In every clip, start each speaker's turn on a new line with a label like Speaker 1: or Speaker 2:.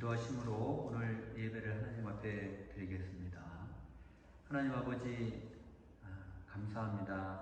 Speaker 1: 기도하심으로 오늘 예배를 하나님 앞에 드리겠습니다. 하나님 아버지, 감사합니다.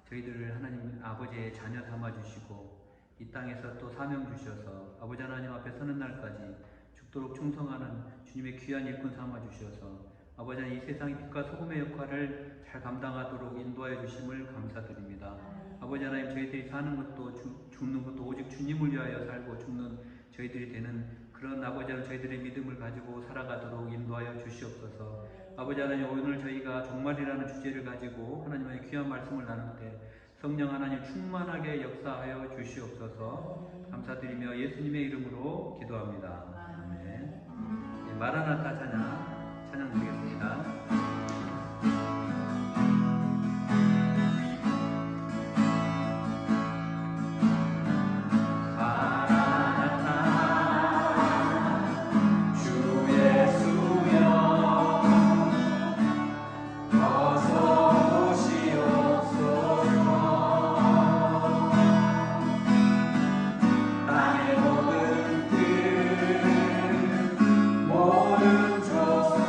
Speaker 1: 저희들을 하나님 아버지의 자녀 삼아주시고 이 땅에서 또 사명 주셔서 아버지 하나님 앞에 서는 날까지 죽도록 충성하는 주님의 귀한 일꾼 삼아주셔서 아버지 하나님 이 세상의 빛과 소금의 역할을 잘 감당하도록 인도하여 주심을 감사드립니다. 아버지 하나님 저희들이 사는 것도 죽는 것도 오직 주님을 위하여 살고 죽는 저희들이 되는 그런 아버지 하나님 저희들의 믿음을 가지고 살아가도록 인도하여 주시옵소서. 아버지 하나님 오늘 저희가 종말이라는 주제를 가지고 하나님의 귀한 말씀을 나눌 때 성령 하나님 충만하게 역사하여 주시옵소서. 감사드리며 예수님의 이름으로 기도합니다. 아멘. 마라나타 찬양 드리겠습니다.
Speaker 2: 모든 조소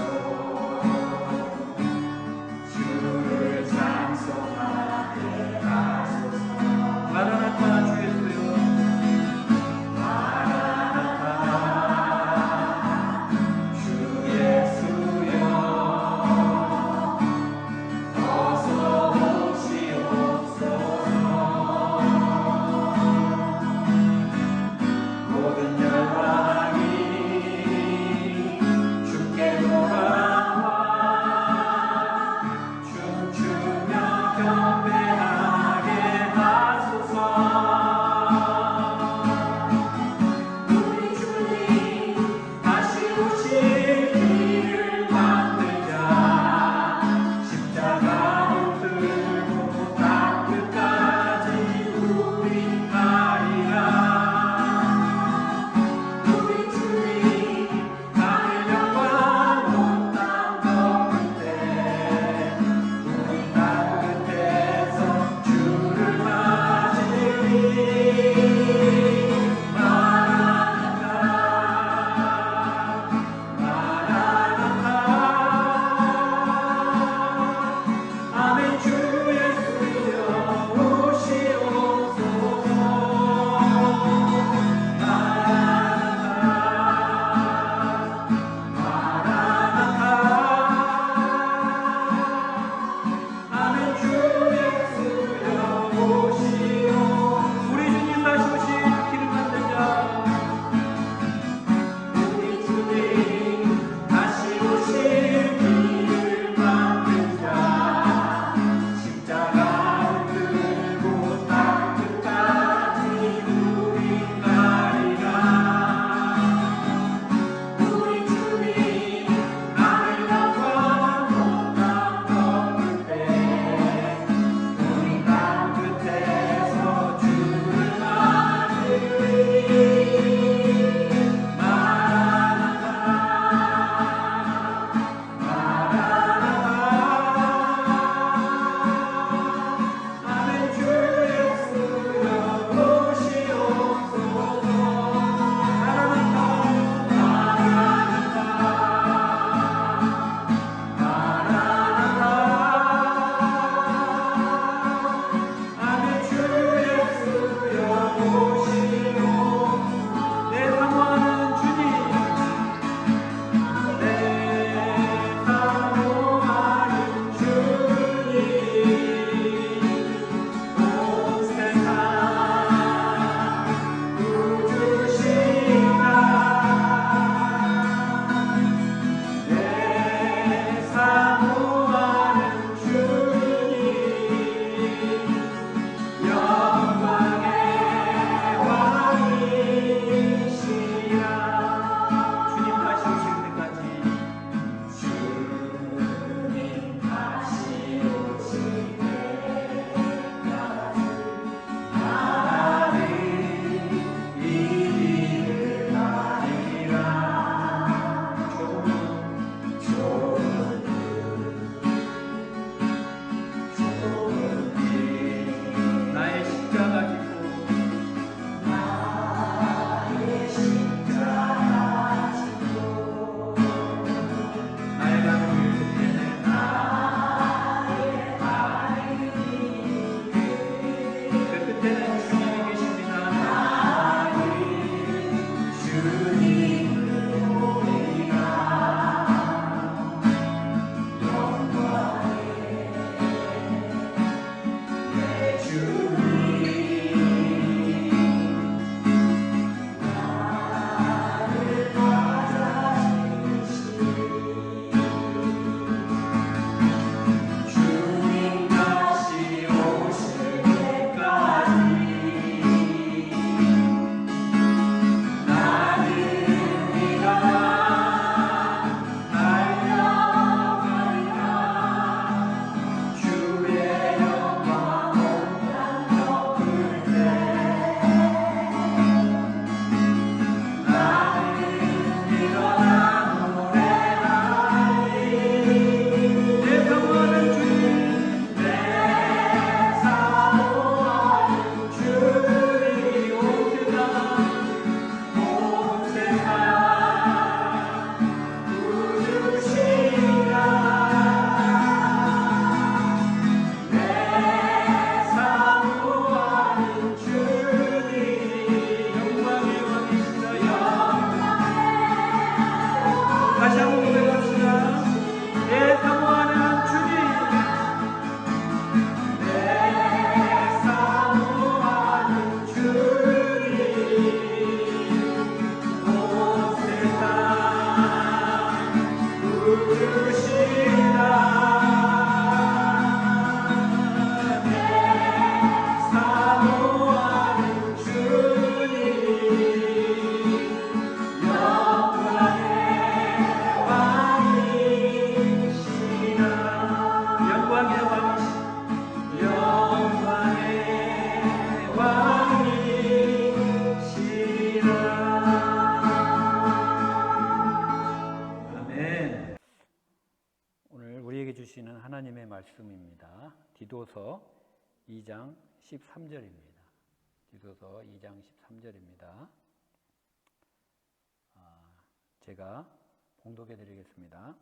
Speaker 1: 말씀입니다. 디도서 2장 13절입니다. 디도서 2장 13절입니다. 제가 봉독해 드리겠습니다.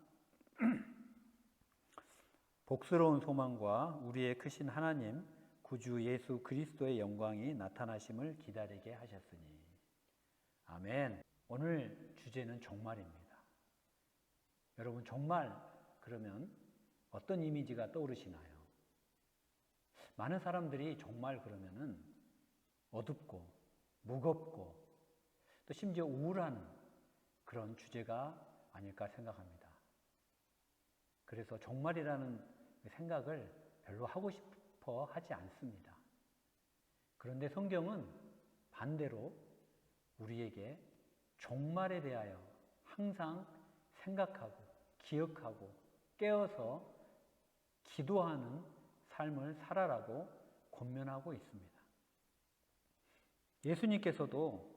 Speaker 1: 복스러운 소망과 우리의 크신 하나님 구주 예수 그리스도의 영광이 나타나심을 기다리게 하셨으니. 아멘. 오늘 주제는 종말입니다. 여러분, 종말 그러면 어떤 이미지가 떠오르시나요? 많은 사람들이 종말 그러면은 어둡고 무겁고 또 심지어 우울한 그런 주제가 아닐까 생각합니다. 그래서 종말이라는 생각을 별로 하고 싶어 하지 않습니다. 그런데 성경은 반대로 우리에게 종말에 대하여 항상 생각하고 기억하고 깨어서 기도하는 삶을 살아라고 권면하고 있습니다. 예수님께서도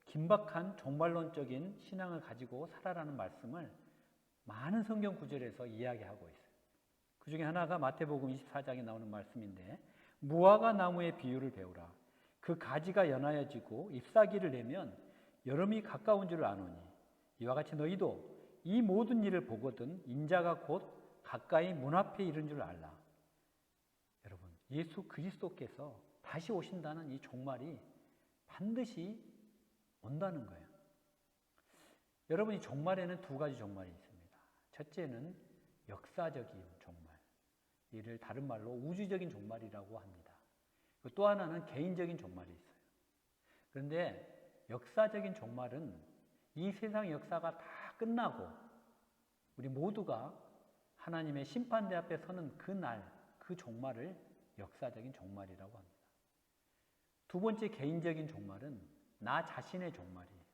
Speaker 1: 긴박한 종말론적인 신앙을 가지고 살아라는 말씀을 많은 성경 구절에서 이야기하고 있어요. 그 중에 하나가 마태복음 24장에 나오는 말씀인데, 무화과 나무의 비유를 배우라. 그 가지가 연하여지고 잎사귀를 내면 여름이 가까운 줄 아노니, 이와 같이 너희도 이 모든 일을 보거든 인자가 곧 가까이 문 앞에 이른 줄 알라. 여러분, 예수 그리스도께서 다시 오신다는 이 종말이 반드시 온다는 거예요. 여러분, 이 종말에는 두 가지 종말이 있습니다. 첫째는 역사적인 종말. 이를 다른 말로 우주적인 종말이라고 합니다. 또 하나는 개인적인 종말이 있어요. 그런데 역사적인 종말은 이 세상 역사가 다 끝나고 우리 모두가 하나님의 심판대 앞에 서는 그날, 그 종말을 역사적인 종말이라고 합니다. 두 번째 개인적인 종말은 나 자신의 종말이에요.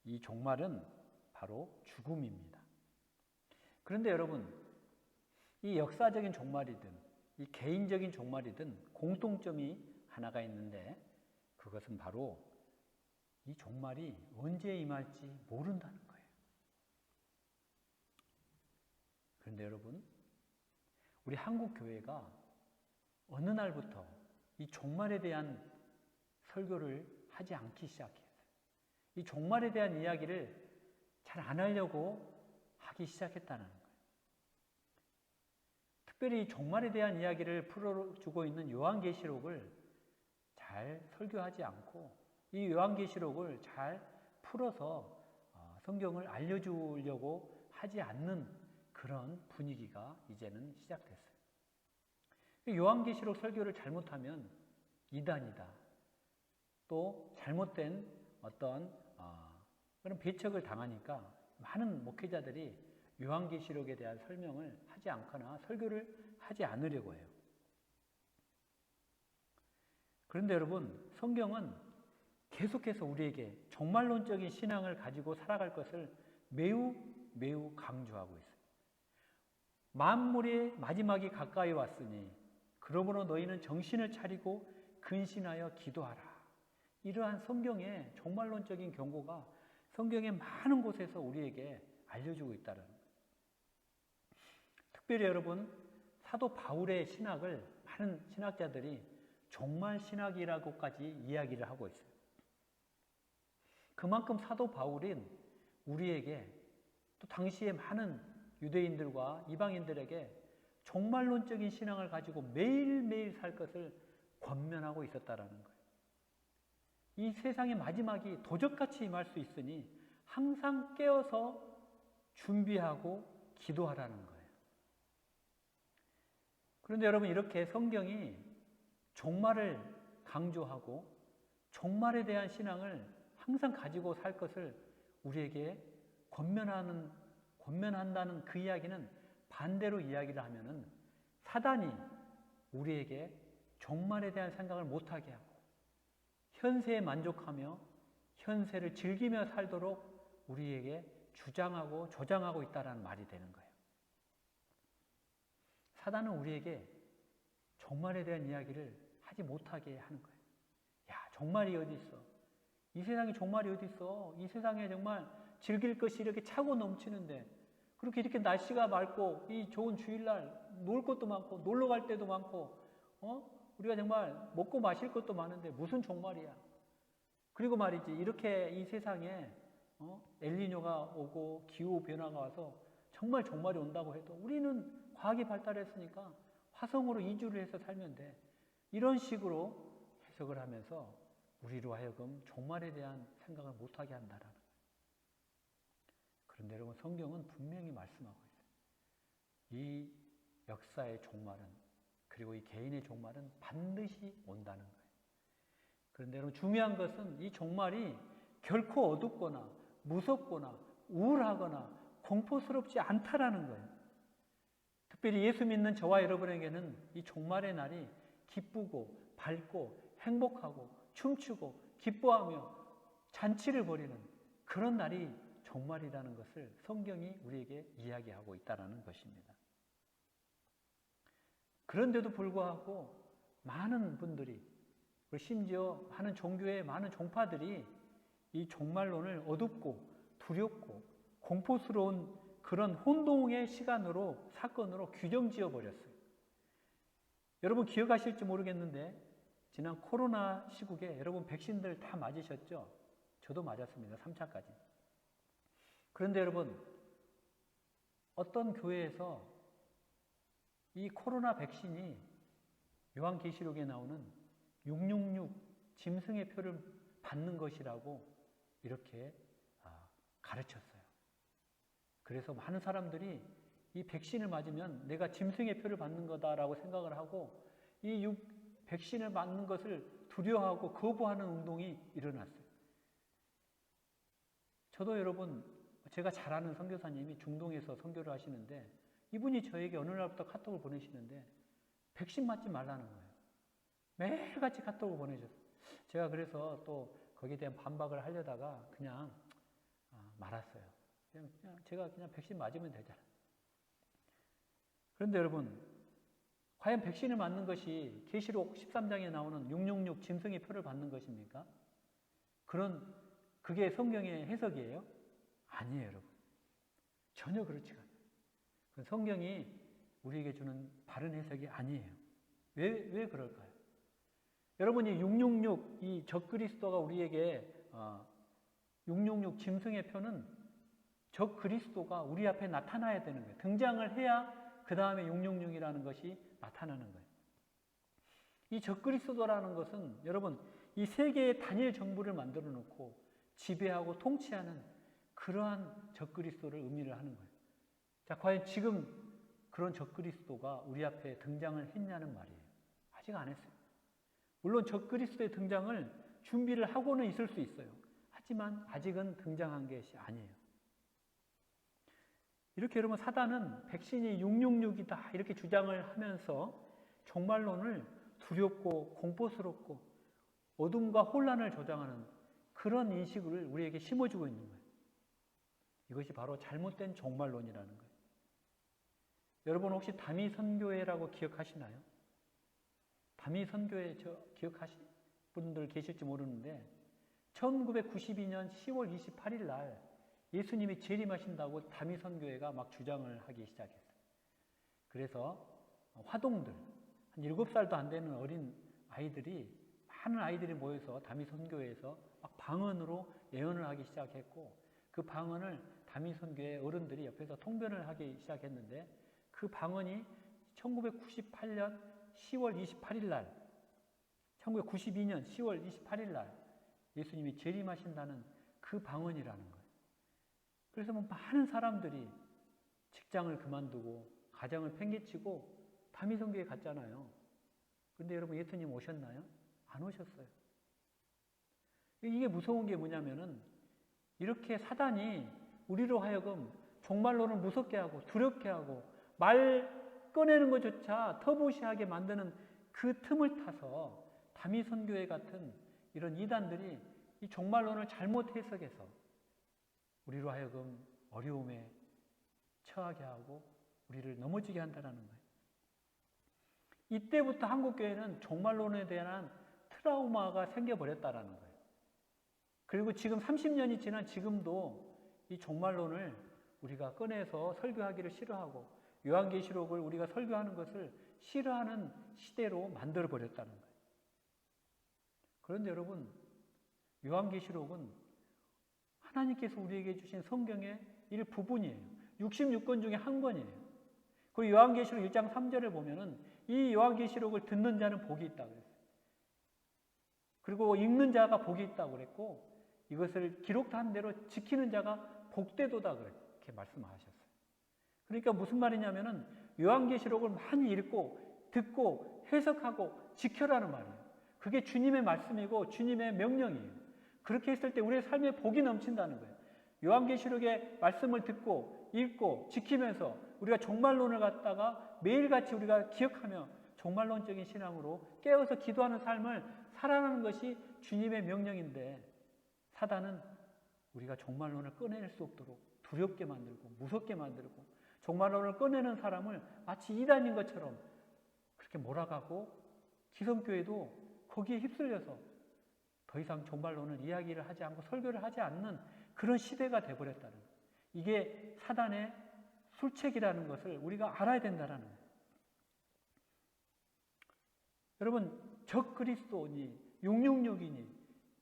Speaker 1: 이 종말은 바로 죽음입니다. 그런데 여러분, 이 역사적인 종말이든 이 개인적인 종말이든 공통점이 하나가 있는데, 그것은 바로 이 종말이 언제 임할지 모른다는 거예요. 그런데 여러분, 우리 한국 교회가 어느 날부터 이 종말에 대한 설교를 하지 않기 시작했어요. 이 종말에 대한 이야기를 잘 안 하려고 하기 시작했다는 거예요. 특별히 종말에 대한 이야기를 풀어주고 있는 요한계시록을 잘 설교하지 않고 이 요한계시록을 잘 풀어서 성경을 알려주려고 하지 않는 그런 분위기가 이제는 시작됐어요. 요한계시록 설교를 잘못하면 이단이다, 또 잘못된 어떤 그런 배척을 당하니까 많은 목회자들이 요한계시록에 대한 설명을 하지 않거나 설교를 하지 않으려고 해요. 그런데 여러분, 성경은 계속해서 우리에게 종말론적인 신앙을 가지고 살아갈 것을 매우 강조하고 있어요. 만물의 마지막이 가까이 왔으니 그러므로 너희는 정신을 차리고 근신하여 기도하라. 이러한 성경의 종말론적인 경고가 성경의 많은 곳에서 우리에게 알려주고 있다는 거예요. 특별히 여러분, 사도 바울의 신학을 많은 신학자들이 종말 신학이라고까지 이야기를 하고 있어요. 그만큼 사도 바울은 우리에게, 또 당시에 많은 유대인들과 이방인들에게 종말론적인 신앙을 가지고 매일매일 살 것을 권면하고 있었다라는 거예요. 이 세상의 마지막이 도적같이 임할 수 있으니 항상 깨어서 준비하고 기도하라는 거예요. 그런데 여러분, 이렇게 성경이 종말을 강조하고 종말에 대한 신앙을 항상 가지고 살 것을 우리에게 권면한다는 그 이야기는 반대로 이야기를 하면은 사단이 우리에게 종말에 대한 생각을 못하게 하고 현세에 만족하며 현세를 즐기며 살도록 우리에게 주장하고 조장하고 있다는 말이 되는 거예요. 사단은 우리에게 종말에 대한 이야기를 하지 못하게 하는 거예요. 야, 종말이 어디 있어? 이 세상에 종말이 어디 있어? 이 세상에 정말 즐길 것이 이렇게 차고 넘치는데, 그렇게 이렇게 날씨가 맑고 이 좋은 주일날
Speaker 2: 놀 것도 많고 놀러 갈 때도 많고 우리가 정말 먹고 마실 것도 많은데 무슨 종말이야. 그리고 말이지 이렇게 이 세상에 엘니뇨가 오고 기후 변화가 와서 정말 종말이 온다고 해도 우리는 과학이 발달했으니까 화성으로 이주를 해서 살면 돼. 이런 식으로 해석을 하면서 우리로 하여금 종말에 대한 생각을 못하게 한다라는 거예요. 그런데 여러분 성경은 분명히 말씀하고 있어요. 이 역사의 종말은 그리고 이 개인의 종말은 반드시 온다는 거예요. 그런데 여러분 중요한 것은 이 종말이 결코 어둡거나 무섭거나 우울하거나 공포스럽지 않다라는 거예요. 특별히 예수 믿는 저와 여러분에게는 이 종말의 날이 기쁘고 밝고 행복하고 춤추고 기뻐하며 잔치를 벌이는 그런 날이 종말이라는 것을 성경이 우리에게 이야기하고 있다는 것입니다. 그런데도 불구하고 많은 분들이 심지어 많은 종교의 많은 종파들이 이 종말론을 어둡고 두렵고 공포스러운 그런 혼동의 시간으로 사건으로 규정지어 버렸어요. 여러분 기억하실지 모르겠는데 지난 코로나 시국에 여러분 백신들 다 맞으셨죠? 저도 맞았습니다. 3차까지. 그런데 여러분 어떤 교회에서 이 코로나 백신이 요한계시록에 나오는 666 짐승의 표를 받는 것이라고 이렇게 가르쳤어요. 그래서 많은 사람들이 이 백신을 맞으면 내가 짐승의 표를 받는 거다라고 생각을 하고 이 백신을 맞는 것을 두려워하고 거부하는 운동이 일어났어요. 저도 여러분 제가 잘 아는 선교사님이 중동에서 선교를 하시는데 이분이 저에게 어느 날부터 카톡을 보내시는데 백신 맞지 말라는 거예요. 매일같이 카톡을 보내셨어요. 제가 그래서 또 거기에 대한 반박을 하려다가 그냥 말았어요. 제가 그냥 백신 맞으면 되잖아요. 그런데 여러분 과연 백신을 맞는 것이 계시록 13장에 나오는 666 짐승의 표를 받는 것입니까? 그게 성경의 해석이에요? 아니에요, 여러분. 전혀 그렇지가 않아요. 성경이 우리에게 주는 바른 해석이 아니에요. 왜 그럴까요? 여러분이 666, 이 적그리스도가 우리에게 666 짐승의 표는 적그리스도가 우리 앞에 나타나야 되는 거예요. 등장을 해야 그 다음에 666이라는 것이 나타나는 거예요. 이 적그리스도라는 것은 여러분 이 세계의 단일 정부를 만들어 놓고 지배하고 통치하는 그러한 적그리스도를 의미를 하는 거예요. 자, 과연 지금 그런 적그리스도가 우리 앞에 등장을 했냐는 말이에요. 아직 안 했어요. 물론 적그리스도의 등장을 준비를 하고는 있을 수 있어요. 하지만 아직은 등장한 것이 아니에요. 이렇게 여러분 사단은 백신이 666이다 이렇게 주장을 하면서 종말론을 두렵고 공포스럽고 어둠과 혼란을 조장하는 그런 인식을 우리에게 심어주고 있는 거예요. 이것이 바로 잘못된 종말론이라는 거예요. 여러분 혹시 다미선교회라고 기억하시나요? 다미선교회 기억하실 분들 계실지 모르는데 1992년 10월 28일 날 예수님이 재림하신다고 다미선교회가 막 주장을 하기 시작했어요. 그래서 화동들, 한 7살도 안 되는 어린 아이들이 많은 아이들이 모여서 다미선교회에서 막 방언으로 예언을 하기 시작했고 그 방언을 다미선교회 어른들이 옆에서 통변을 하기 시작했는데 그 방언이 1998년 10월 28일 날 1992년 10월 28일 날 예수님이 재림하신다는 그 방언이라는 거예요. 그래서 많은 사람들이 직장을 그만두고 가정을 팽개치고 다미선교에 갔잖아요. 그런데 여러분 예수님 오셨나요? 안 오셨어요. 이게 무서운 게 뭐냐면은 이렇게 사단이 우리로 하여금 종말론을 무섭게 하고 두렵게 하고 말 꺼내는 것조차 터부시하게 만드는 그 틈을 타서 다미선교회 같은 이런 이단들이 이 종말론을 잘못 해석해서 우리로 하여금 어려움에 처하게 하고 우리를 넘어지게 한다는 거예요. 이때부터 한국교회는 종말론에 대한 트라우마가 생겨버렸다는 거예요. 그리고 지금 30년이 지난 지금도 이 종말론을 우리가 꺼내서 설교하기를 싫어하고 요한계시록을 우리가 설교하는 것을 싫어하는 시대로 만들어 버렸다는 거예요. 그런데 여러분, 요한계시록은 하나님께서 우리에게 주신 성경의 일부분이에요. 66권 중에 한 권이에요. 그 요한계시록 1장 3절을 보면은 이 요한계시록을 듣는 자는 복이 있다고 그랬어요. 그리고 읽는 자가 복이 있다고 그랬고, 이것을 기록한 대로 지키는 자가 복되도다 그렇게 말씀하셨어요. 그러니까 무슨 말이냐면은 요한계시록을 많이 읽고 듣고 해석하고 지켜라는 말이에요. 그게 주님의 말씀이고 주님의 명령이에요. 그렇게 했을 때 우리의 삶에 복이 넘친다는 거예요. 요한계시록의 말씀을 듣고 읽고 지키면서 우리가 종말론을 갖다가 매일같이 우리가 기억하며 종말론적인 신앙으로 깨어서 기도하는 삶을 살아가는 것이 주님의 명령인데, 사단은 우리가 종말론을 꺼낼 수 없도록 두렵게 만들고 무섭게 만들고 종말론을 꺼내는 사람을 마치 이단인 것처럼 그렇게 몰아가고, 기성교회도 거기에 휩쓸려서 더 이상 종말론을 이야기를 하지 않고 설교를 하지 않는 그런 시대가 되어버렸다는 거예요. 이게 사단의 술책이라는 것을 우리가 알아야 된다는 거예요. 여러분, 적그리스도니 666이니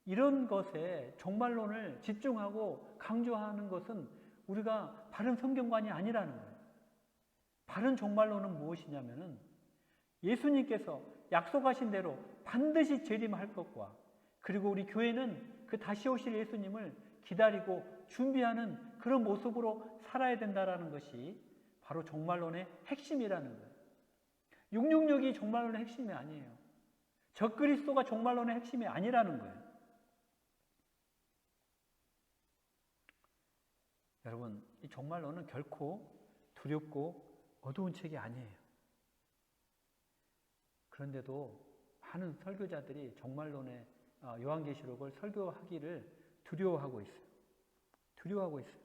Speaker 2: 이런 것에 종말론을 집중하고 강조하는 것은 우리가 바른 성경관이 아니라는 거예요. 바른 종말론은 무엇이냐면은 예수님께서 약속하신 대로 반드시 재림할 것과, 그리고 우리 교회는 그 다시 오실 예수님을 기다리고 준비하는 그런 모습으로 살아야 된다는 것이 바로 종말론의 핵심이라는 거예요. 666이 종말론의 핵심이 아니에요. 적그리스도가 종말론의 핵심이 아니라는 거예요. 여러분, 이 종말론은 결코 두렵고 어두운 책이 아니에요. 그런데도 많은 설교자들이 종말론의 요한계시록을 설교하기를 두려워하고 있어요. 두려워하고 있어요.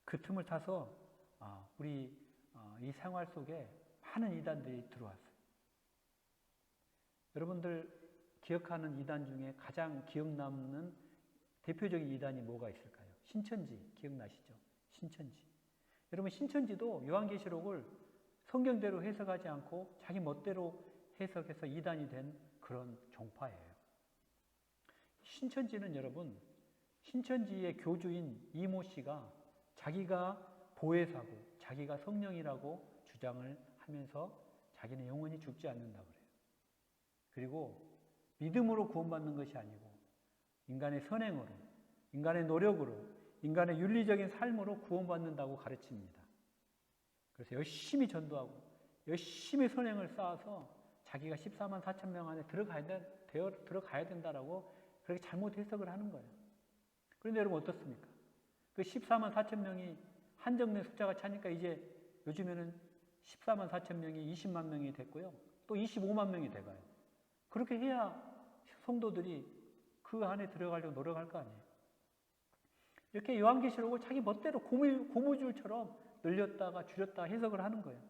Speaker 2: 그 틈을 타서 우리 이 생활 속에 많은 이단들이 들어왔어요. 여러분들 기억하는 이단 중에 가장 기억 남는 대표적인 이단이 뭐가 있을까요? 신천지 기억나시죠? 신천지. 여러분, 신천지도 요한계시록을 성경대로 해석하지 않고 자기 멋대로 해석해서 이단이 된 그런 종파예요. 신천지는 여러분, 신천지의 교주인 이모 씨가 자기가 보혜사고 자기가 성령이라고 주장을 하면서 자기는 영원히 죽지 않는다고 그래요. 그리고 믿음으로 구원받는 것이 아니고 인간의 선행으로, 인간의 노력으로, 인간의 윤리적인 삶으로 구원받는다고 가르칩니다. 그래서 열심히 전도하고 열심히 선행을 쌓아서 자기가 14만 4천 명 안에 들어가야 된다라고 그렇게 잘못 해석을 하는 거예요. 그런데 여러분 어떻습니까? 그 14만 4천 명이 한정된 숫자가 차니까 이제 요즘에는 14만 4천 명이 20만 명이 됐고요. 또 25만 명이 돼가요. 그렇게 해야 성도들이 그 안에 들어가려고 노력할 거 아니에요. 이렇게 요한계시록을 자기 멋대로 고무줄처럼 늘렸다가 줄였다가 해석을 하는 거예요.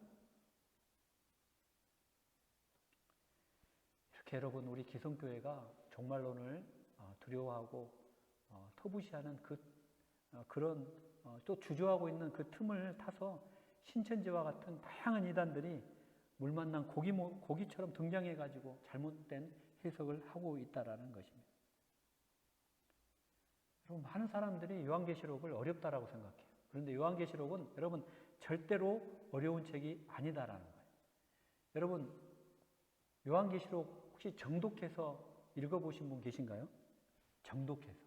Speaker 2: 이렇게 여러분, 우리 기성교회가 종말론을 두려워하고 터부시하는 그런 또 주저하고 있는 그 틈을 타서 신천지와 같은 다양한 이단들이 물 만난 고기처럼 등장해가지고 잘못된 해석을 하고 있다라는 것입니다. 여러분, 많은 사람들이 요한계시록을 어렵다라고 생각해요. 그런데 요한계시록은 여러분 절대로 어려운 책이 아니다라는 거예요. 여러분, 요한계시록 혹시 정독해서 읽어보신 분 계신가요? 정독해서.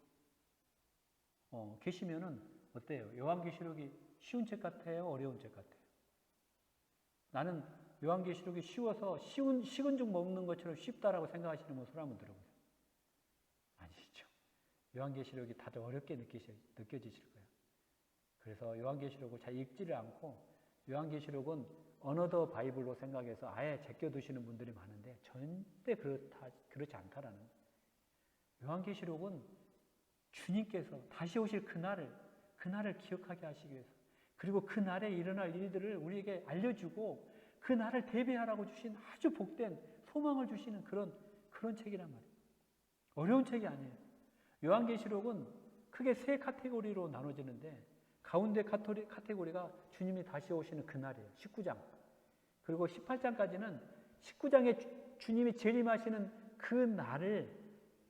Speaker 2: 계시면은 어때요? 요한계시록이 쉬운 책 같아요? 어려운 책 같아요? 나는 요한계시록이 쉬워서 식은 죽 먹는 것처럼 쉽다라고 생각하시는 분 손 한번 들어보세요. 아니시죠. 요한계시록이 다들 어렵게 느껴지실 거예요. 그래서 요한계시록을 잘 읽지를 않고 요한계시록은 어너더 바이블로 생각해서 아예 제껴두시는 분들이 많은데 절대 그렇지 않다라는 거예요. 요한계시록은 주님께서 다시 오실 그날을 기억하게 하시기 위해서, 그리고 그날에 일어날 일들을 우리에게 알려주고 그날을 대비하라고 주신 아주 복된 소망을 주시는 그런 책이란 말이에요. 어려운 책이 아니에요. 요한계시록은 크게 세 카테고리로 나눠지는데, 가운데 카테고리가 주님이 다시 오시는 그날이에요. 19장. 그리고 18장까지는 19장에 주님이 재림하시는 그 날을,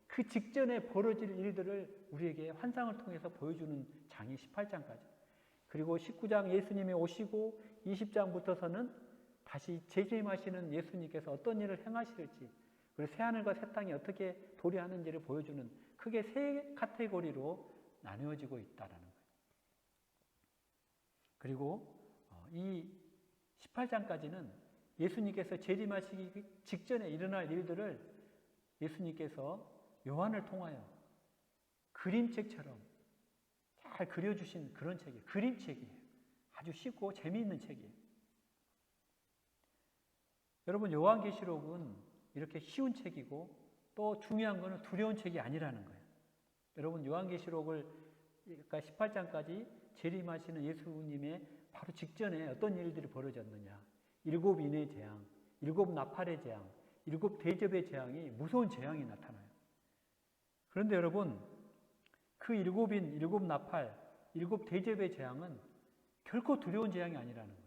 Speaker 2: 그 직전에 벌어질 일들을 우리에게 환상을 통해서 보여주는 장이 18장까지. 그리고 19장 예수님이 오시고 20장부터서는 다시 재림하시는 예수님께서 어떤 일을 행하실지, 그리고 새하늘과 새 땅이 어떻게 도래하는지를 보여주는 크게 세 카테고리로 나누어지고 있다라는 거예요. 그리고 이 18장까지는 예수님께서 재림하시기 직전에 일어날 일들을 예수님께서 요한을 통하여 그림책처럼 잘 그려주신 그런 책이에요. 그림책이에요. 아주 쉽고 재미있는 책이에요. 여러분, 요한계시록은 이렇게 쉬운 책이고 또 중요한 것은 두려운 책이 아니라는 거예요. 여러분, 요한계시록을 그러니까 18장까지 재림하시는 예수님의 바로 직전에 어떤 일들이 벌어졌느냐. 7 인의 재앙, 7 나팔의 재앙, 7 대접의 재앙이 무서운 재앙이 나타나요. 그런데 여러분, 그 7인, 7 나팔, 7 대접의 재앙은 결코 두려운 재앙이 아니라는 거예요.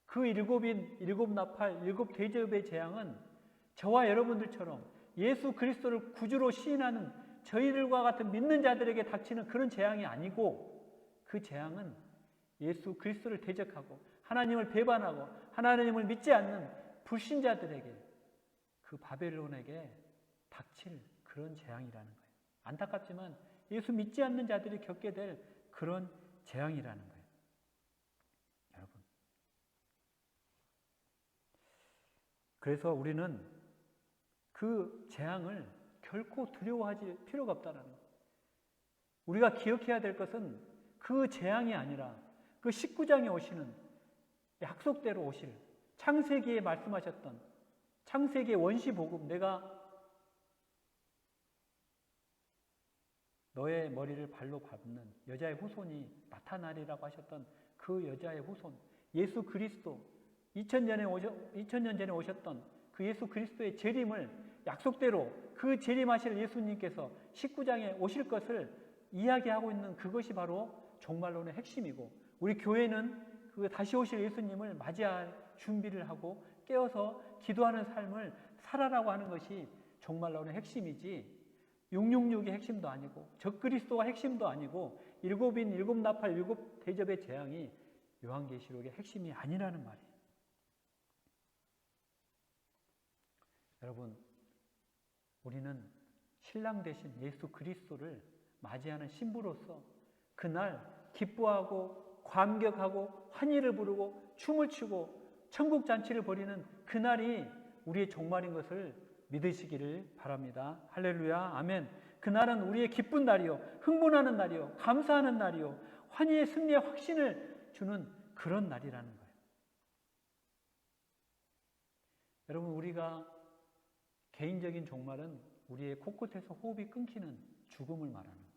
Speaker 2: 그 7인, 7 나팔, 7 대접의 재앙은 저와 여러분들처럼 예수 그리스도를 구주로 시인하는 저희들과 같은 믿는 자들에게 닥치는 그런 재앙이 아니고, 그 재앙은 예수 그리스도를 대적하고 하나님을 배반하고 하나님을 믿지 않는 불신자들에게, 그 바벨론에게 닥칠 그런 재앙이라는 거예요. 안타깝지만 예수 믿지 않는 자들이 겪게 될 그런 재앙이라는 거예요. 여러분, 그래서 우리는 그 재앙을 결코 두려워하지 필요가 없다는 거예요. 우리가 기억해야 될 것은 그 재앙이 아니라 그 19장에 오시는 약속대로 오실, 창세기에 말씀하셨던 창세기의 원시복음, 내가 너의 머리를 발로 밟는 여자의 후손이 나타나리라고 하셨던 그 여자의 후손, 예수 그리스도, 2000년 전에 오셨던 그 예수 그리스도의 재림을 약속대로 그 재림하실 예수님께서 19장에 오실 것을 이야기하고 있는 그것이 바로 종말론의 핵심이고, 우리 교회는 그 다시 오실 예수님을 맞이할 준비를 하고 깨어서 기도하는 삶을 살아라고 하는 것이 종말론의 핵심이지, 666의 핵심도 아니고 적그리스도가 핵심도 아니고 7인 7 나팔 7 대접의 재앙이 요한계시록의 핵심이 아니라는 말이에요. 여러분, 우리는 신랑 되신 예수 그리스도를 맞이하는 신부로서 그날 기뻐하고 감격하고 환희를 부르고 춤을 추고 천국 잔치를 벌이는 그날이 우리의 종말인 것을 믿으시기를 바랍니다. 할렐루야, 아멘. 그날은 우리의 기쁜 날이요, 흥분하는 날이요, 감사하는 날이요, 환희의 승리의 확신을 주는 그런 날이라는 거예요. 여러분, 우리가 개인적인 종말은 우리의 코끝에서 호흡이 끊기는 죽음을 말하는 거예요.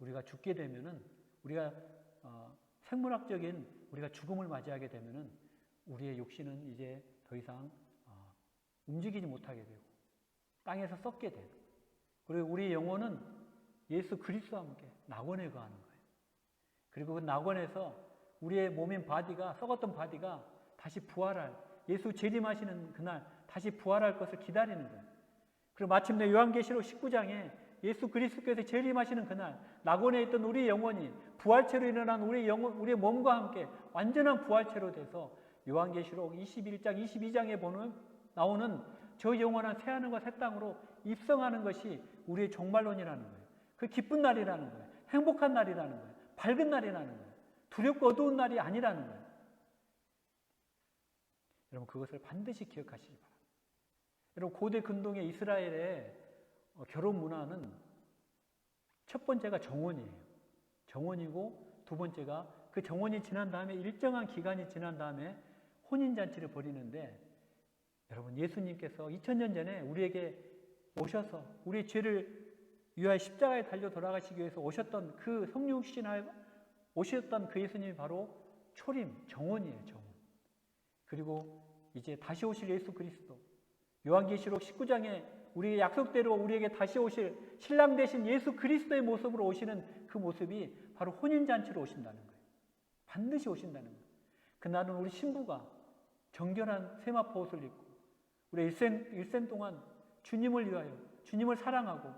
Speaker 2: 우리가 죽게 되면은, 우리가 생물학적인 우리가 죽음을 맞이하게 되면은 우리의 육신은 이제 더 이상 움직이지 못하게 되고 땅에서 썩게 되고, 그리고 우리의 영혼은 예수 그리스도와 함께 낙원에 거하는 거예요. 그리고 그 낙원에서 우리의 몸인 바디가, 썩었던 바디가 다시 부활할, 예수 재림하시는 그날 다시 부활할 것을 기다리는 거예요. 그리고 마침내 요한계시록 19장에 예수 그리스도께서 재림하시는 그날 낙원에 있던 우리의 영혼이 부활체로 일어난 우리의 몸과 함께 완전한 부활체로 돼서 요한계시록 21장, 22장에 나오는 저 영원한 새하늘과 새 땅으로 입성하는 것이 우리의 종말론이라는 거예요. 그 기쁜 날이라는 거예요. 행복한 날이라는 거예요. 밝은 날이라는 거예요. 두렵고 어두운 날이 아니라는 거예요. 여러분, 그것을 반드시 기억하시기 바랍니다. 여러분, 고대 근동의 이스라엘의 결혼 문화는 첫 번째가 정혼이에요. 정혼이고 두 번째가 그 정혼이 지난 다음에 일정한 기간이 지난 다음에 혼인잔치를 벌이는데, 여러분, 예수님께서 2000년 전에 우리에게 오셔서 우리의 죄를 위하여 십자가에 달려 돌아가시기 위해서 오셨던 그 성육신하여 오셨던 그 예수님이 바로 초림, 정혼이에요. 정혼. 그리고 이제 다시 오실 예수 그리스도, 요한계시록 19장에 우리의 약속대로 우리에게 다시 오실 신랑 되신 예수 그리스도의 모습으로 오시는 그 모습이 바로 혼인잔치로 오신다는 거예요. 반드시 오신다는 거예요. 그날은 우리 신부가 정결한 세마포 옷을 입고 우리 일생 동안 주님을 위하여 주님을 사랑하고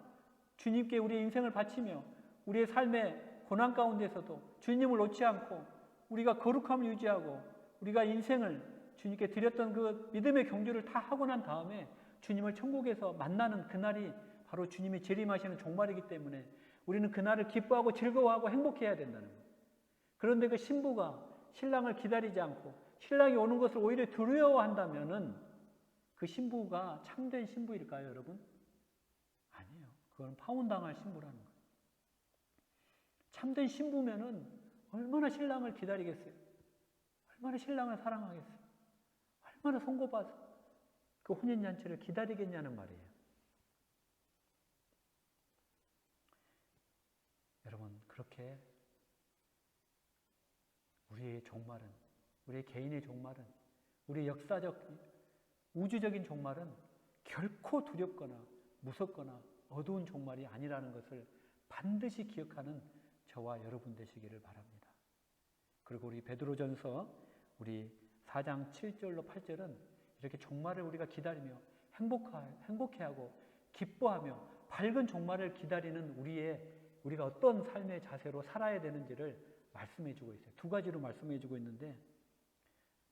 Speaker 2: 주님께 우리의 인생을 바치며 우리의 삶의 고난 가운데서도 주님을 놓지 않고 우리가 거룩함을 유지하고 우리가 인생을 주님께 드렸던 그 믿음의 경주를 다 하고 난 다음에 주님을 천국에서 만나는 그날이 바로 주님이 재림하시는 종말이기 때문에 우리는 그날을 기뻐하고 즐거워하고 행복해야 된다는 거예요. 그런데 그 신부가 신랑을 기다리지 않고 신랑이 오는 것을 오히려 두려워한다면은 그 신부가 참된 신부일까요, 여러분? 아니에요. 그건 파혼당할 신부라는 거예요. 참된 신부면은 얼마나 신랑을 기다리겠어요? 얼마나 신랑을 사랑하겠어요? 얼마나 손꼽아서 그 혼인잔치를 기다리겠냐는 말이에요. 여러분, 그렇게 우리의 종말은, 우리의 개인의 종말은, 우리의 역사적, 우주적인 종말은 결코 두렵거나 무섭거나 어두운 종말이 아니라는 것을 반드시 기억하는 저와 여러분 되시기를 바랍니다. 그리고 우리 베드로전서 우리 4장 7절로 8절은 이렇게 종말을 우리가 기다리며 행복해하고 기뻐하며 밝은 종말을 기다리는 우리가 어떤 삶의 자세로 살아야 되는지를 말씀해주고 있어요. 두 가지로 말씀해주고 있는데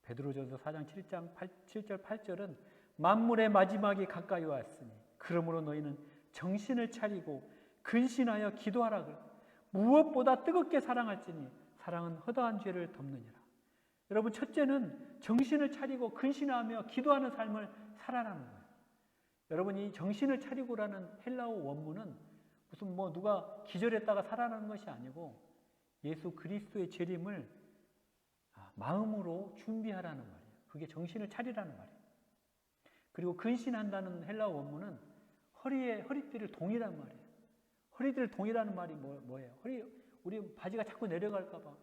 Speaker 2: 베드로전서 4장 7절 8절은 만물의 마지막이 가까이 왔으니 그러므로 너희는 정신을 차리고 근신하여 기도하라. 무엇보다 뜨겁게 사랑할지니 사랑은 허다한 죄를 덮느니라. 여러분, 첫째는 정신을 차리고 근신하며 기도하는 삶을 살아라는 거예요. 여러분, 이 정신을 차리고라는 헬라어 원문은 무슨 누가 기절했다가 살아나는 것이 아니고 예수 그리스도의 재림을 마음으로 준비하라는 말이에요. 그게 정신을 차리라는 말이에요. 그리고 근신한다는 헬라어 원문은 허리띠를 동이란 말이에요. 허리띠를 동이라는 말이 뭐예요? 우리 바지가 자꾸 내려갈까봐,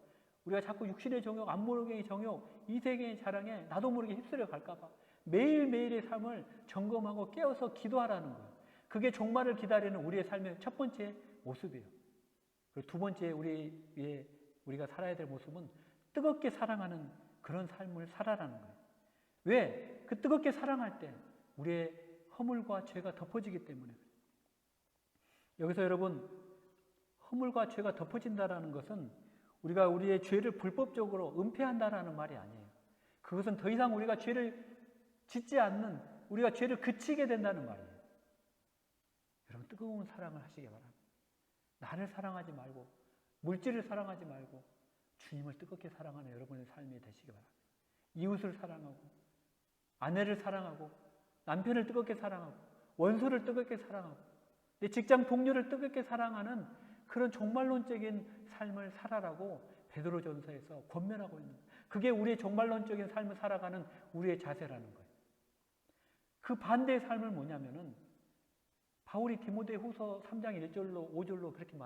Speaker 2: 우리가 자꾸 육신의 정욕, 안목의 정욕, 이 세계의 자랑에 나도 모르게 휩쓸려 갈까봐 매일매일의 삶을 점검하고 깨어서 기도하라는 거예요. 그게 종말을 기다리는 우리의 삶의 첫 번째 모습이에요. 그리고 두 번째 우리가 살아야 될 모습은 뜨겁게 사랑하는 그런 삶을 살아라는 거예요. 왜? 그 뜨겁게 사랑할 때 우리의 허물과 죄가 덮어지기 때문에. 여기서 여러분, 허물과 죄가 덮어진다라는 것은 우리가 우리의 죄를 불법적으로 은폐한다라는 말이 아니에요. 그것은 더 이상 우리가 죄를 짓지 않는, 우리가 죄를 그치게 된다는 말이에요. 여러분, 뜨거운 사랑을 하시기 바랍니다. 나를 사랑하지 말고 물질을 사랑하지 말고 주님을 뜨겁게 사랑하는 여러분의 삶이 되시기 바랍니다. 이웃을 사랑하고 아내를 사랑하고 남편을 뜨겁게 사랑하고 원수를 뜨겁게 사랑하고 내 직장 동료를 뜨겁게 사랑하는 그런 종말론적인 삶을 살아라고 베드로전서에서 권면하고 있는 거예요. 그게 우리의 종말론적인 삶을 살아가는 우리의 자세라는 거예요. 그 반대의 삶을 뭐냐면은 바울이 디모데후서 3장 1절로 5절로 그렇게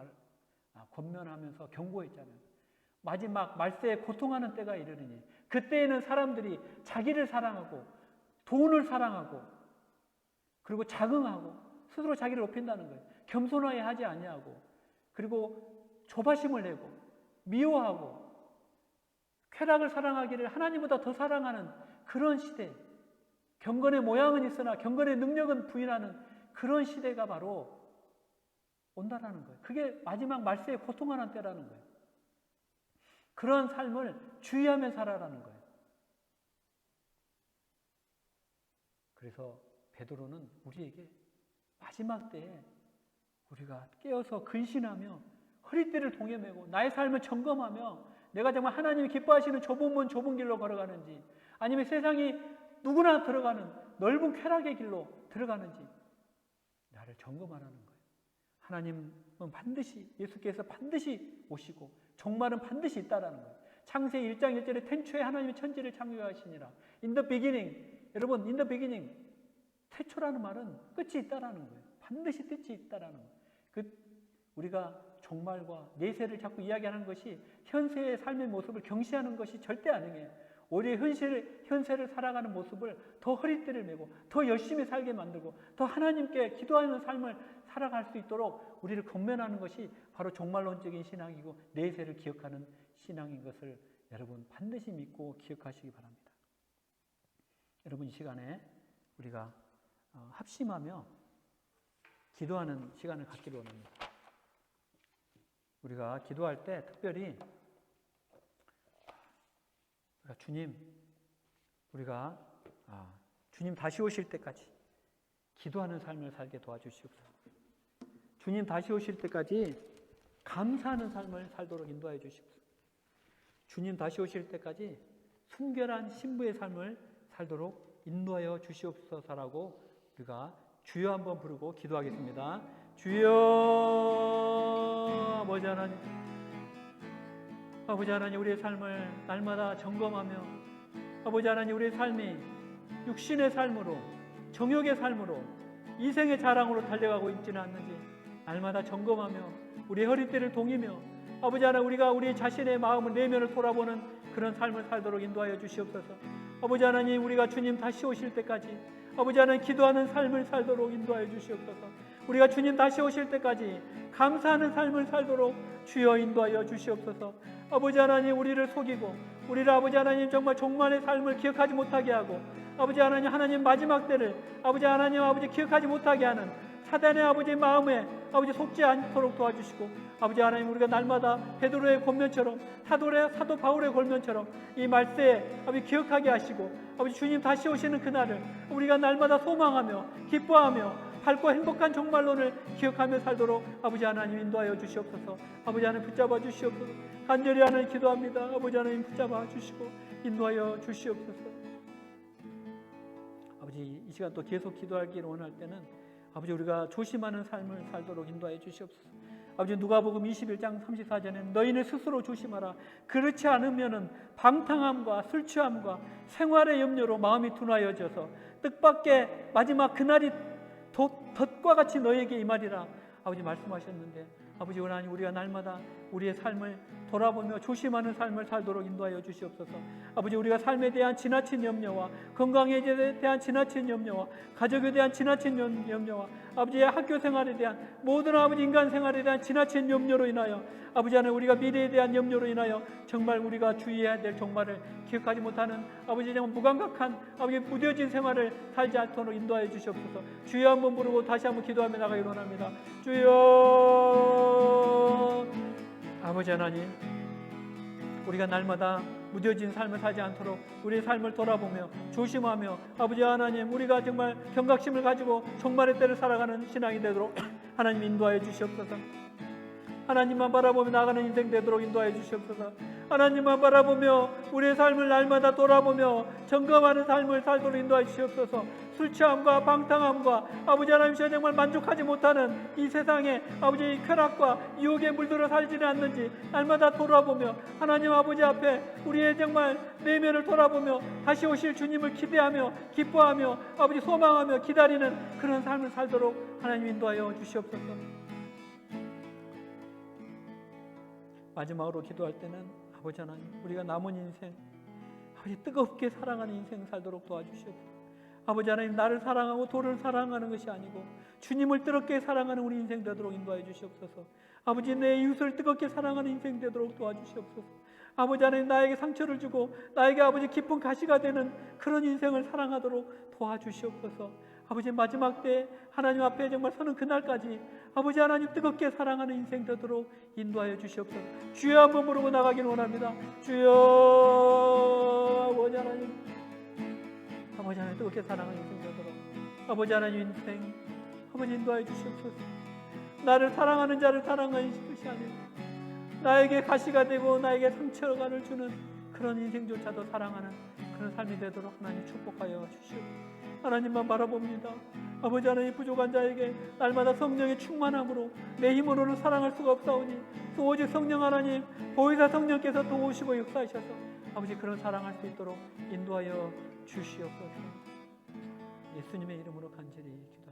Speaker 2: 권면하면서 경고했잖아요. 마지막 말세에 고통하는 때가 이르르니 그때에는 사람들이 자기를 사랑하고 돈을 사랑하고 그리고 자긍하고 스스로 자기를 높인다는 거예요. 겸손하게 하지 아니하고 그리고 조바심을 내고 미워하고 쾌락을 사랑하기를 하나님보다 더 사랑하는 그런 시대, 경건의 모양은 있으나 경건의 능력은 부인하는 그런 시대가 바로 온다라는 거예요. 그게 마지막 말세에 고통하는 때라는 거예요. 그런 삶을 주의하며 살아라는 거예요. 그래서 베드로는 우리에게 마지막 때에 우리가 깨어서 근신하며 허리띠를 동여매고 나의 삶을 점검하며 내가 정말 하나님이 기뻐하시는 좁은 문 좁은 길로 걸어가는지 아니면 세상이 누구나 들어가는 넓은 쾌락의 길로 들어가는지 나를 점검하라는 거예요. 하나님은 반드시, 예수께서 반드시 오시고 종말은 반드시 있다라는 거예요. 창세기 1장 1절에 태초에 하나님이 천지를 창조하시니라. In the beginning. 여러분, in the beginning. 태초라는 말은 끝이 있다라는 거예요. 반드시 끝이 있다라는 거예요. 우리가 종말과 내세를 자꾸 이야기하는 것이 현세의 삶의 모습을 경시하는 것이 절대 아니에요. 우리 현세를 살아가는 모습을 더 허리띠를 메고 더 열심히 살게 만들고 더 하나님께 기도하는 삶을 살아갈 수 있도록 우리를 권면하는 것이 바로 종말론적인 신앙이고 내세를 기억하는 신앙인 것을 여러분 반드시 믿고 기억하시기 바랍니다. 여러분, 이 시간에 우리가 합심하며 기도하는 시간을 갖기로 원합니다. 우리가 기도할 때 특별히 주님, 우리가 주님 다시 오실 때까지 기도하는 삶을 살게 도와주시옵소서. 주님 다시 오실 때까지 감사하는 삶을 살도록 인도하여 주시옵소서. 주님 다시 오실 때까지 순결한 신부의 삶을 살도록 인도하여 주시옵소서라고 우리가 주여 한번 부르고 기도하겠습니다. 주여. 아버지 하나님, 아버지 하나님, 우리의 삶을 날마다 점검하며 아버지 하나님, 우리의 삶이 육신의 삶으로, 정욕의 삶으로, 이생의 자랑으로 달려가고 있지는 않는지 날마다 점검하며 우리의 허리띠를 동이며 아버지 하나님, 우리가 우리 자신의 마음을 내면을 돌아보는 그런 삶을 살도록 인도하여 주시옵소서. 아버지 하나님, 우리가 주님 다시 오실 때까지 아버지 하나님 기도하는 삶을 살도록 인도하여 주시옵소서. 우리가 주님 다시 오실 때까지 감사하는 삶을 살도록 주여 인도하여 주시옵소서. 아버지 하나님, 우리를 속이고 우리를 아버지 하나님 정말 종말의 삶을 기억하지 못하게 하고 아버지 하나님, 하나님 마지막 때를 아버지 하나님 아버지 기억하지 못하게 하는 사단의 아버지 마음에 아버지 속지 않도록 도와주시고 아버지 하나님, 우리가 날마다 베드로의 권면처럼 사도 바울의 권면처럼 이 말세에 아버지 기억하게 하시고 아버지 주님 다시 오시는 그날을 우리가 날마다 소망하며 기뻐하며 밝고 행복한 종말론을 기억하며 살도록 아버지 하나님 인도하여 주시옵소서. 아버지 하나님 붙잡아 주시옵소서. 간절히 하나님 기도합니다. 아버지 하나님 붙잡아 주시고 인도하여 주시옵소서. 아버지, 이 시간 또 계속 기도하기를 원할 때는 아버지 우리가 조심하는 삶을 살도록 인도하여 주시옵소서. 아버지, 누가복음 21장 34절에 너희는 스스로 조심하라. 그렇지 않으면은 방탕함과 술 취함과 생활의 염려로 마음이 둔하여져서 뜻밖의 마지막 그날이 덫과 같이 너희에게 임하리라. 아버지 말씀하셨는데 아버지 하나님, 우리가 날마다 우리의 삶을 돌아보며 조심하는 삶을 살도록 인도하여 주시옵소서. 아버지, 우리가 삶에 대한 지나친 염려와 건강에 대한 지나친 염려와 가족에 대한 지나친 염려와 아버지의 학교 생활에 대한 모든 아버지 인간 생활에 대한 지나친 염려로 인하여 아버지 하나님, 우리가 미래에 대한 염려로 인하여 정말 우리가 주의해야 될 종말을 기억하지 못하는 아버지 정말 무감각한 아버지 무뎌진 생활을 살지 않도록 인도하여 주시옵소서. 주여 한번 부르고 다시 한번 기도하며 나가기를 원합니다. 주여. 아버지 하나님, 우리가 날마다 무뎌진 삶을 살지 않도록 우리의 삶을 돌아보며 조심하며 아버지 하나님, 우리가 정말 경각심을 가지고 종말의 때를 살아가는 신앙이 되도록 하나님 인도하여 주시옵소서. 하나님만 바라보며 나가는 인생 되도록 인도하여 주시옵소서. 하나님만 바라보며 우리의 삶을 날마다 돌아보며 점검하는 삶을 살도록 인도하여 주시옵소서. 술 취함과 방탕함과 아버지 하나님, 정말 만족하지 못하는 이 세상에 아버지 쾌락과 유혹에 물들어 살지는 않는지 날마다 돌아보며 하나님 아버지 앞에 우리의 정말 내면을 돌아보며 다시 오실 주님을 기대하며 기뻐하며 아버지 소망하며 기다리는 그런 삶을 살도록 하나님 인도하여 주시옵소서. 마지막으로 기도할 때는 아버지 하나님, 우리가 남은 인생 아버지 뜨겁게 사랑하는 인생 살도록 도와주시옵소서. 아버지 하나님, 나를 사랑하고 도를 사랑하는 것이 아니고 주님을 뜨겁게 사랑하는 우리 인생 되도록 인도하여 주시옵소서. 아버지, 내 이웃을 뜨겁게 사랑하는 인생 되도록 도와주시옵소서. 아버지 하나님, 나에게 상처를 주고 나에게 아버지 깊은 가시가 되는 그런 인생을 사랑하도록 도와주시옵소서. 아버지, 마지막 때 하나님 앞에 정말 서는 그날까지 아버지 하나님 뜨겁게 사랑하는 인생 되도록 인도하여 주시옵소서. 주여 한번 부르고 나가기를 원합니다. 주여. 아버지 하나님, 아버지 하나님 뜨겁게 사랑하는 인생 되도록 아버지 하나님 인생 아버지 인도하여 주시옵소서. 나를 사랑하는 자를 사랑하는 것이 아니고 나에게 가시가 되고 나에게 상처를 주는 그런 인생조차도 사랑하는 그런 삶이 되도록 하나님 축복하여 주시옵소서. 하나님만 바라봅니다. 아버지 하나님, 부족한 자에게 날마다 성령의 충만함으로 내 힘으로는 사랑할 수가 없사오니 또 오직 성령 하나님, 보혜사 성령께서 도우시고 역사하셔서 아버지 그런 사랑할 수 있도록 인도하여 주시옵소서. 예수님의 이름으로 간절히 기도합니다.